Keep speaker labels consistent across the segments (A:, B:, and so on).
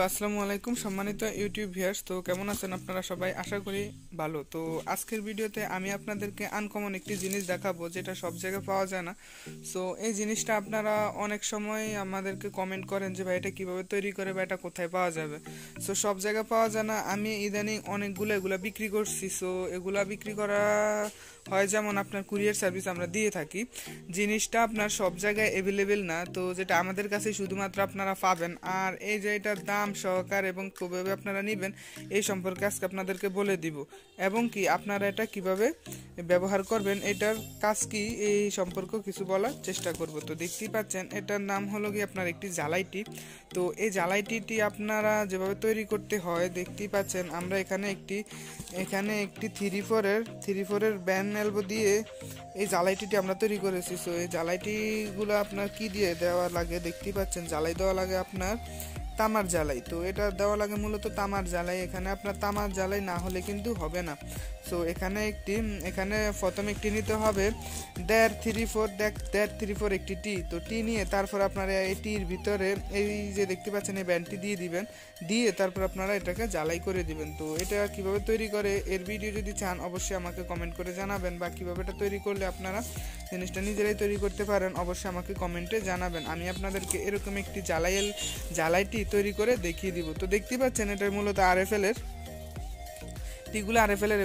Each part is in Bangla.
A: আসসালামু আলাইকুম সম্মানিত ইউটিউব ভিউয়ার্স। তো কেমন আছেন আপনারা সবাই? আশা করি ভালো। তো আজকের ভিডিওতে আমি আপনাদেরকে আনকমন একটি জিনিস দেখাবো যেটা সব জায়গায় পাওয়া যায় না। সো এই জিনিসটা আপনারা অনেক সময় আমাদেরকে কমেন্ট করেন যে ভাই এটা কীভাবে তৈরি করে বা এটা কোথায় পাওয়া যাবে। সো সব জায়গায় পাওয়া যায় না। আমি ইদানিং অনেকগুলো এগুলা বিক্রি করছি। সো এগুলা বিক্রি করা হয় যেমন আপনার কুরিয়ার সার্ভিস আমরা দিয়ে থাকি। জিনিসটা আপনার সব জায়গায় অ্যাভেলেবেল না, তো যেটা আমাদের কাছে শুধুমাত্র আপনারা পাবেন। আর এই যে এটার দাম সহকার এবং কীভাবে আপনারা নেবেন এই সম্পর্কে আজকে আপনাদেরকে বলে দিব, এবং কি আপনারা এটা কিভাবে ব্যবহার করবেন, এটার কাজ কি এই সম্পর্কেও কিছু বলার চেষ্টা করব। তো দেখতেই পাচ্ছেন এটার নাম হলো কি আপনার একটি জ্বালাইটি। তো এই জ্বালাইটিটি আপনারা যেভাবে তৈরি করতে হয় দেখতেই পাচ্ছেন। আমরা এখানে একটি 3-4-এর ব্যান এলবো দিয়ে এই জ্বালাইটিটি আমরা তৈরি করেছি। সো এই জ্বালাইটিগুলো আপনার কি দিয়ে দেওয়া লাগে দেখতেই পাচ্ছেন। জ্বালাই দেওয়া লাগে আপনার তামার জ্বালাই। তো এটা দেওয়া লাগে মূলত তামার জ্বালাই। এখানে আপনার তামার জ্বালাই না হলে কিন্তু হবে না। সো এখানে প্রথমে একটি নিতে হবে 1.5-3-4 একটি টি। তো টি নিয়ে তারপর আপনারা এই টির ভিতরে এই যে দেখতে পাচ্ছেন এই ব্যান্ডটি দিয়ে দিবেন, দিয়ে তারপর আপনারা এটাকে জ্বালাই করে দিবেন। তো এটা কিভাবে তৈরি করে এর ভিডিও যদি চান অবশ্যই আমাকে কমেন্ট করে জানাবেন, বা কিভাবে এটা তৈরি করলে আপনারা জিনিসটা নিজেরাই তৈরি করতে পারেন অবশ্যই আমাকে কমেন্টে জানাবেন। আমি আপনাদেরকে এরকম একটি জ্বালাইটি তৈরি করে দেখিয়ে দিব। তো দেখতেই পাচ্ছেন এটা মূলত আরএফএল এর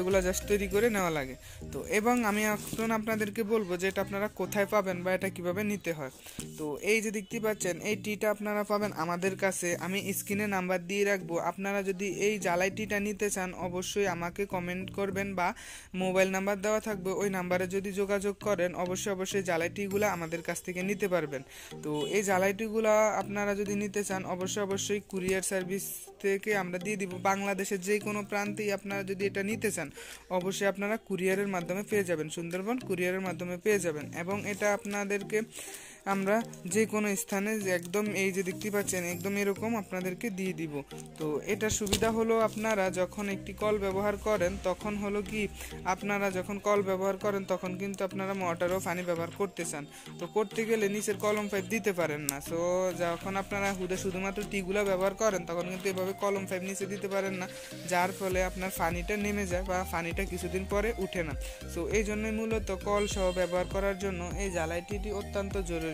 A: এগুলো জাস্ট তৈরি করে নেওয়া লাগে। তো এবং আমি এখন আপনাদেরকে বলবো যে এটা আপনারা কোথায় পাবেন বা এটা কিভাবে নিতে হয়। তো এই যে দেখতে পাচ্ছেন এই টিটা আপনারা পাবেন আমাদের কাছে। আমি স্ক্রিনে নাম্বার দিয়ে রাখবো। আপনারা যদি এই জ্বালাই টিটা নিতে চান অবশ্যই আমাকে কমেন্ট করবেন, বা মোবাইল নাম্বার দেওয়া থাকবে ওই নাম্বারে যদি যোগাযোগ করেন অবশ্যই জ্বালাইটিগুলো আমাদের কাছ থেকে নিতে পারবেন। তো এই জ্বালাইটিগুলো আপনারা যদি নিতে চান অবশ্যই কুরিয়ার সার্ভিস থেকে আমরা দিয়ে দিব। বাংলাদেশের যে কোনো প্রান্তেই আপনারা যদি এটা নিতে চান অবশ্যই আপনারা কুরিয়ারের মাধ্যমে পেয়ে যাবেন, সুন্দরবন কুরিয়ারের মাধ্যমে পেয়ে যাবেন। এবং এটা আপনাদেরকে আমরা যে কোনো স্থানে একদম এই যে দেখতে পাচ্ছেন একদম এরকম আপনাদেরকে দিয়ে দিব। তো এটা সুবিধা হলো আপনারা যখন একটি কল ব্যবহার করেন তখন হলো কি আপনারা যখন কল ব্যবহার করেন তখন কিন্তু আপনারা মোটর ও পানি ব্যবহার করতে চান। তো করতে গেলে নিচের কলম পাইপ দিতে পারেন না। সো যখন আপনারা শুধুমাত্র টিগুলা ব্যবহার করেন তখন কিন্তু এভাবে কলম পাইপ নিচে দিতে পারেন না, যার ফলে আপনার পানিটা নেমে যায় বা পানিটা কিছুদিন পরে উঠে না। সো এই জন্যই মূলত কল সহ ব্যবহার করার জন্য এই জ্বালাইটিটি অত্যন্ত জরুরি।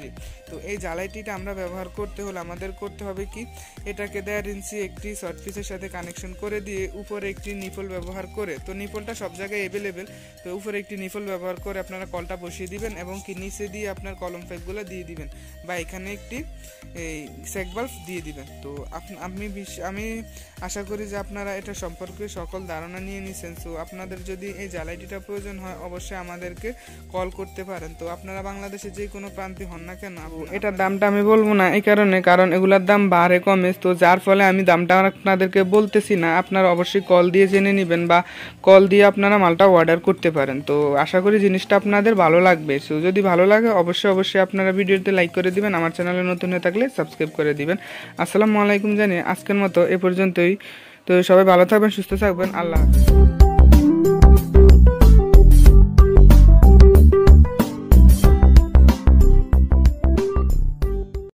A: তো এই জ্বালাইটিটা আমরা ব্যবহার করতে হলে আমাদের করতে হবে কি এটাকে 1.5 ইঞ্চি একটি শর্ট পিসের সাথে কানেকশন করে দিয়ে উপরে একটি নিপল ব্যবহার করে, তো নিপলটা সব জায়গায় অ্যাভেলেবেল, তো উপরে একটি নিপল ব্যবহার করে আপনারা কলটা বসিয়ে দিবেন এবং কি নিচে দিয়ে আপনার কলম পাইপগুলো দিয়ে দিবেন, বা এখানে একটি এই সেক বাল্ব দিয়ে দিবেন। তো আমি আশা করি যে আপনারা এটা সম্পর্কে সকল ধারণা নিয়ে নিছেন। সো আপনাদের যদি এই জ্বালাইটিটা প্রয়োজন হয় অবশ্যই আমাদেরকে কল করতে পারেন। তো আপনারা বাংলাদেশে যে কোনো প্রান্তে হন না কেন, এটার দামটা আমি বলবো না এই কারণ এগুলার দাম বাড়ে কমে, তো যার ফলে আমি দামটা আপনাদেরকে বলতেছি না। আপনারা অবশ্যই কল দিয়ে জেনে নেবেন, বা কল দিয়ে আপনারা মালটা অর্ডার করতে পারেন। তো আশা করি জিনিসটা আপনাদের ভালো লাগবে। সো যদি ভালো লাগে অবশ্যই আপনারা ভিডিওতে লাইক করে দিবেন, আমার চ্যানেলে নতুন হয়ে থাকলে সাবস্ক্রাইব করে দিবেন। আসসালামু আলাইকুম জানিয়ে আজকের মতো এ পর্যন্তই। তো সবাই ভালো থাকবেন, সুস্থ থাকবেন, আল্লাহ হাফেজ।